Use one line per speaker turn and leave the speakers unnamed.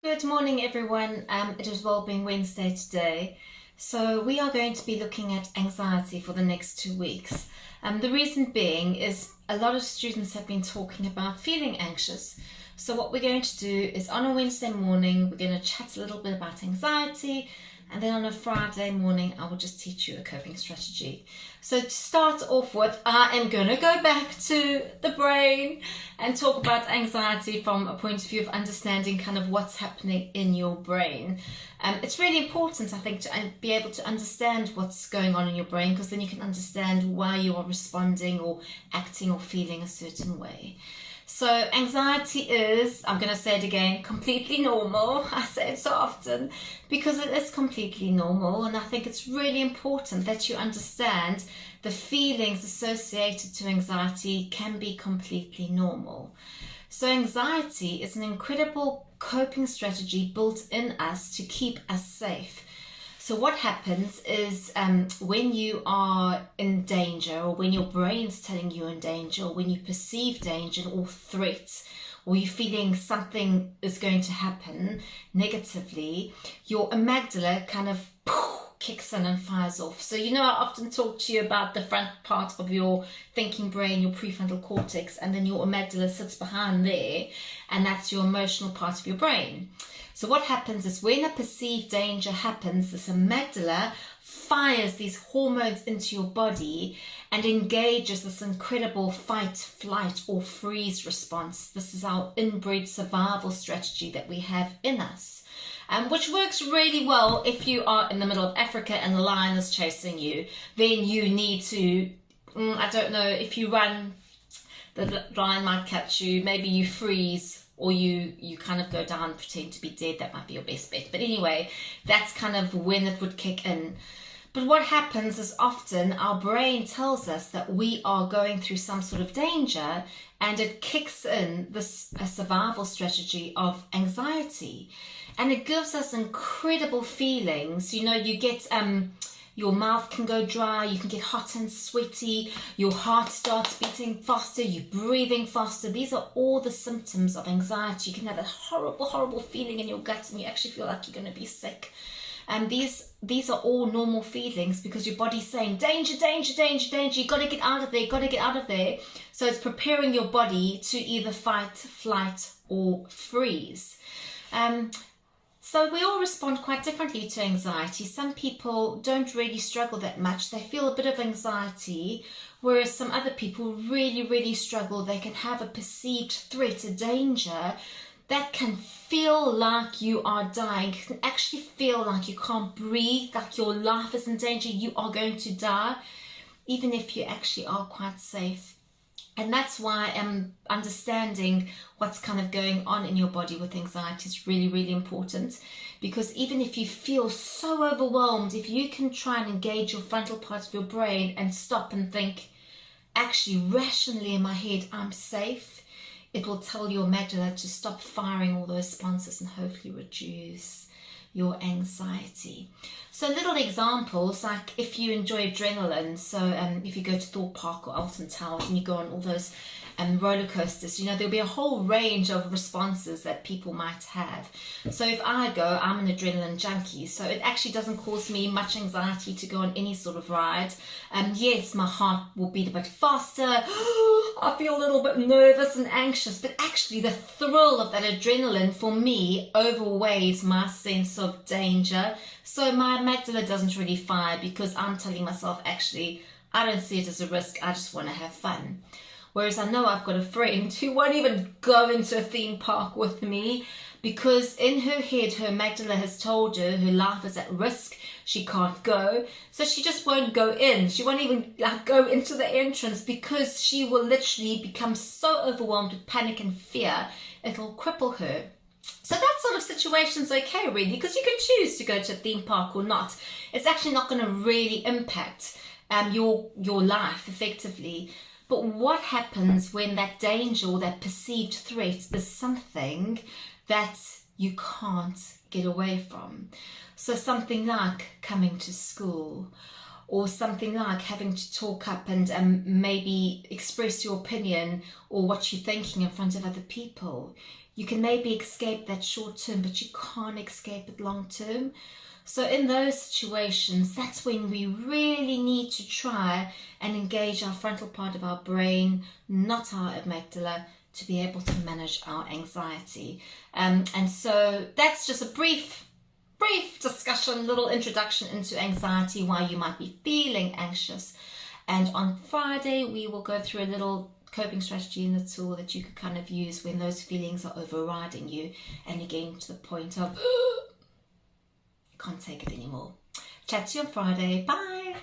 Good morning, everyone. It is Wellbeing Wednesday today. So we are going to be looking at anxiety for the next 2 weeks. The reason being is a lot of students have been talking about feeling anxious. So what we're going to do is on a Wednesday morning, we're going to chat a little bit about anxiety. And then on a Friday morning, I will just teach you a coping strategy. So to start off with, I am going to go back to the brain and talk about anxiety from a point of view of understanding kind of what's happening in your brain. It's really important, I think, to be able to understand what's going on in your brain, because then you can understand why you are responding or acting or feeling a certain way. So anxiety is, I'm going to say it again, completely normal. I say it so often because it is completely normal, and I think it's really important that you understand the feelings associated to anxiety can be completely normal. So anxiety is an incredible coping strategy built in us to keep us safe. So what happens is when you are in danger, or when your brain's telling you in danger, or when you perceive danger or threat, or you're feeling something is going to happen negatively, your amygdala kind of kicks in and fires off. So I often talk to you about the front part of your thinking brain, your prefrontal cortex, and then your amygdala sits behind there, and that's your emotional part of your brain. So what happens is when a perceived danger happens, this amygdala fires these hormones into your body and engages this incredible fight, flight, or freeze response. This is our inbred survival strategy that we have in us, which works really well if you are in the middle of Africa and the lion is chasing you. Then you need to, I don't know, if you run, the lion might catch you, maybe you freeze, or you kind of go down, pretend to be dead. That might be your best bet. But anyway, that's kind of when it would kick in. But what happens is often our brain tells us that we are going through some sort of danger, and it kicks in this a survival strategy of anxiety. And it gives us incredible feelings. You get your mouth can go dry, you can get hot and sweaty, your heart starts beating faster, you're breathing faster. These are all the symptoms of anxiety. You can have a horrible, horrible feeling in your gut, and you actually feel like you're going to be sick. And these are all normal feelings because your body's saying, danger, danger, danger, danger, you got to get out of there, got to get out of there. So it's preparing your body to either fight, flight, or freeze. So we all respond quite differently to anxiety. Some people don't really struggle that much. They feel a bit of anxiety, whereas some other people really, really struggle. They can have a perceived threat, a danger that can feel like you are dying. It can actually feel like you can't breathe, like your life is in danger, you are going to die, even if you actually are quite safe. And that's why understanding what's kind of going on in your body with anxiety is really, really important. Because even if you feel so overwhelmed, if you can try and engage your frontal part of your brain and stop and think, actually, rationally in my head, I'm safe, it will tell your amygdala to stop firing all those responses and hopefully reduce your anxiety. So little examples, like if you enjoy adrenaline, so if you go to Thorpe Park or Alton Towers and you go on all those roller coasters, there'll be a whole range of responses that people might have. So if I go, I'm an adrenaline junkie, so it actually doesn't cause me much anxiety to go on any sort of ride. Yes, my heart will beat a bit faster, I feel a little bit nervous and anxious, but actually the thrill of that adrenaline for me outweighs my sense of danger. So my amygdala doesn't really fire because I'm telling myself, actually, I don't see it as a risk, I just want to have fun. Whereas I know I've got a friend who won't even go into a theme park with me because in her head, her amygdala has told her her life is at risk, she can't go, so she just won't go in. She won't even go into the entrance because she will literally become so overwhelmed with panic and fear, it'll cripple her. So that sort of situation's okay, really, because you can choose to go to a theme park or not. It's actually not going to really impact your life effectively. But what happens when that danger or that perceived threat is something that you can't get away from? So something like coming to school, or something like having to talk up and maybe express your opinion or what you're thinking in front of other people. You can maybe escape that short term, but you can't escape it long term. So in those situations, that's when we really need to try and engage our frontal part of our brain, not our amygdala, to be able to manage our anxiety. And so that's just a brief discussion, little introduction into anxiety, why you might be feeling anxious. And on Friday, we will go through a little coping strategy and a tool that you could kind of use when those feelings are overriding you and you're getting to the point of, can't take it anymore. Chat to you on Friday. Bye.